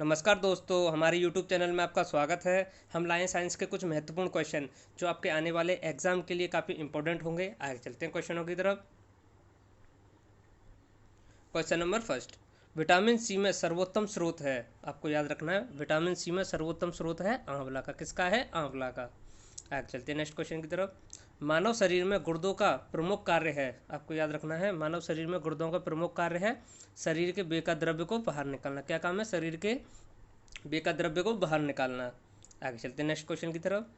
नमस्कार दोस्तों, हमारे YouTube चैनल में आपका स्वागत है। हम लाए साइंस के कुछ महत्वपूर्ण क्वेश्चन जो आपके आने वाले एग्जाम के लिए काफ़ी इंपॉर्टेंट होंगे। आगे चलते हैं क्वेश्चनों की तरफ। Question number first, vitamin C में सर्वोत्तम स्रोत है। आपको याद रखना है, विटामिन सी में सर्वोत्तम स्रोत है आंवला का। किसका है? आंवला का। आगे चलते हैं नेक्स्ट क्वेश्चन की तरफ। मानव शरीर में गुर्दों का प्रमुख कार्य है। आपको याद रखना है, मानव शरीर में गुर्दों का प्रमुख कार्य है शरीर के बेकार द्रव्य को बाहर निकालना। क्या काम है? शरीर के बेकार द्रव्य को बाहर निकालना। आगे चलते हैं नेक्स्ट क्वेश्चन की तरफ।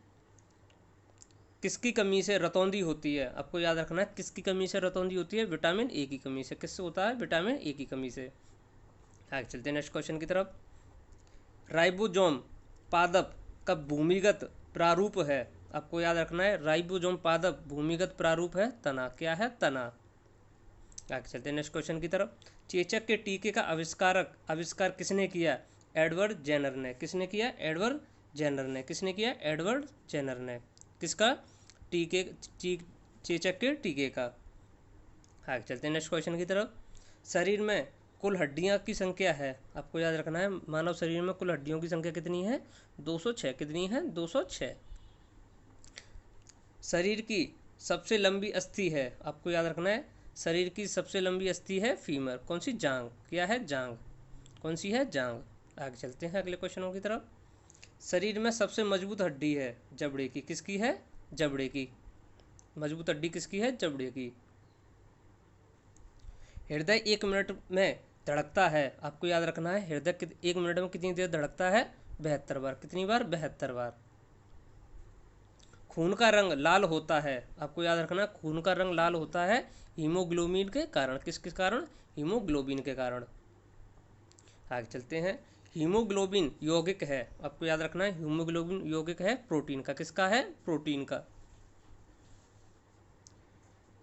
किसकी कमी से रतौंधी होती है? आपको याद रखना है, किसकी कमी से रतौंधी होती है? विटामिन ए की कमी से। किससे होता है? विटामिन ए की कमी से। आगे चलते हैं नेक्स्ट क्वेश्चन की तरफ। राइबोसोम पादप का भूमिगत प्रारूप है। आपको याद रखना है, राइबोसोम पादप भूमिगत प्रारूप है तना। क्या है? तना। आगे चलते हैं नेक्स्ट क्वेश्चन की तरफ। चेचक के टीके का आविष्कार किसने किया? एडवर्ड जेनर ने। किसने किया? एडवर्ड जेनर ने। किसने किया? एडवर्ड जेनर ने। किसका? टीके चेचक के टीके का। आगे चलते हैं नेक्स्ट क्वेश्चन की तरफ। शरीर में कुल हड्डियां की संख्या है। आपको याद रखना है, मानव शरीर में कुल हड्डियों की संख्या कितनी है? 206। कितनी है? 206। शरीर की सबसे लंबी अस्थि है। आपको याद रखना है, शरीर की सबसे लंबी अस्थि है फीमर। कौन सी? जांग। क्या है? जांग। कौन सी है? जांग। आगे चलते हैं अगले क्वेश्चनों की तरफ। शरीर में सबसे मजबूत हड्डी है जबड़े की। किसकी है? जबड़े की। मजबूत हड्डी किसकी है? जबड़े की। हृदय 1 मिनट में धड़कता है। आपको याद रखना है, हृदय 1 मिनट में कितनी देर धड़कता है? 72 बार। कितनी बार? 72 बार। खून का रंग लाल होता है। आपको याद रखना, खून का रंग लाल होता है हीमोग्लोबिन के कारण। किसके कारण? हीमोग्लोबिन के कारण। आगे चलते हैं। हीमोग्लोबिन यौगिक है। आपको याद रखना है, हीमोग्लोबिन यौगिक है प्रोटीन का। किसका है? प्रोटीन का।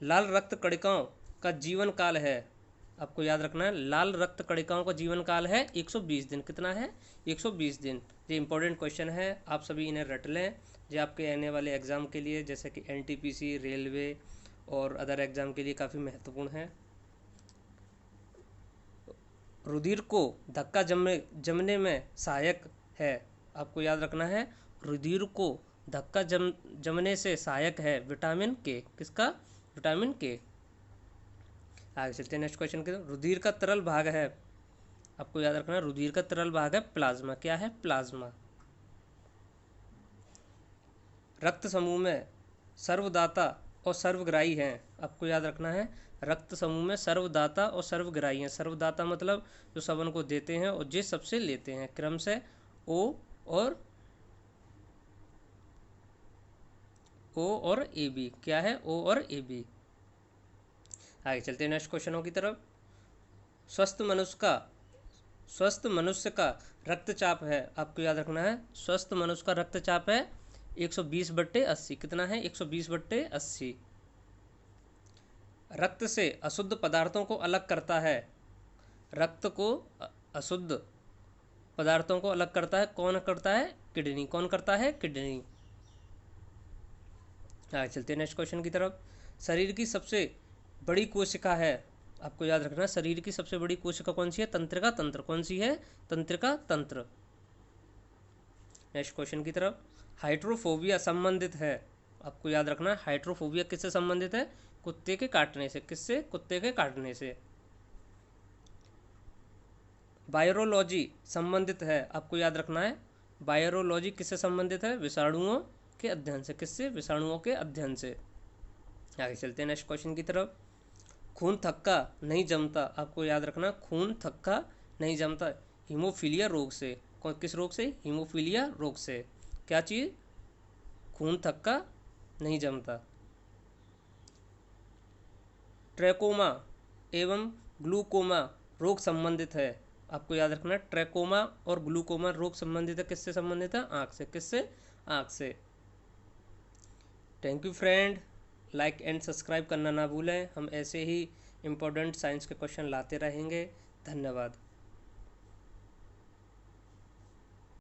लाल रक्त कणिकाओं का जीवन काल है। आपको याद रखना है, लाल रक्त कणिकाओं का जीवन काल है 120 दिन। कितना है? 120 दिन। ये इंपॉर्टेंट क्वेश्चन है, आप सभी इन्हें रट लें। जो आपके आने वाले एग्जाम के लिए, जैसे कि एनटीपीसी, रेलवे और अदर एग्जाम के लिए काफ़ी महत्वपूर्ण है। रुधिर को धक्का जमने में सहायक है। आपको याद रखना है, रुधिर को धक्का जमने से सहायक है विटामिन के। किसका? विटामिन के। आगे चलते हैं नेक्स्ट क्वेश्चन के। रुधिर का तरल भाग है। आपको याद रखना है, रुधिर का तरल भाग है प्लाज्मा। क्या है? प्लाज्मा। रक्त समूह में सर्वदाता और सर्वग्राही हैं। आपको याद रखना है, रक्त समूह में सर्वदाता और सर्वग्राही हैं। सर्वदाता मतलब जो सबन को देते हैं, और जे सबसे लेते हैं। क्रम से ओ और ए बी। क्या है? ओ और ए बी। आगे चलते हैं नेक्स्ट क्वेश्चनों की तरफ। स्वस्थ मनुष्य का रक्तचाप है। आपको याद रखना है, स्वस्थ मनुष्य का रक्तचाप है 120/80। कितना है? 120/80। रक्त से अशुद्ध पदार्थों को अलग करता है। रक्त को अशुद्ध पदार्थों को अलग करता है कौन करता है? किडनी। कौन करता है? किडनी। आगे चलते हैं नेक्स्ट क्वेश्चन की तरफ। शरीर की सबसे बड़ी कोशिका है। आपको याद रखना, शरीर की सबसे बड़ी कोशिका कौन सी है? तंत्रिका तंत्र। कौन सी है? तंत्रिका तंत्र। नेक्स्ट क्वेश्चन की तरफ। हाइड्रोफोबिया संबंधित है। आपको याद रखना, हाइड्रोफोबिया किससे संबंधित है? कुत्ते के काटने से। किससे? कुत्ते के काटने से। वायरोलॉजी संबंधित है। आपको याद रखना है, वायरोलॉजी किससे संबंधित है? विषाणुओं के अध्ययन से। किससे? विषाणुओं के अध्ययन से। आगे चलते हैं नेक्स्ट क्वेश्चन की तरफ। खून थक्का नहीं जमता। आपको याद रखना, खून थक्का नहीं जमता हीमोफीलिया रोग से। किस रोग से? हीमोफीलिया रोग से। क्या चीज़? खून थक्का नहीं जमता। ट्रैकोमा एवं ग्लूकोमा रोग संबंधित है। आपको याद रखना, ट्रैकोमा और ग्लूकोमा रोग संबंधित है। किससे संबंधित है? आँख से। किससे? आँख से। Thank you friend, like and subscribe करना ना भूलें। हम ऐसे ही इम्पोर्टेंट साइंस के क्वेश्चन लाते रहेंगे। धन्यवाद।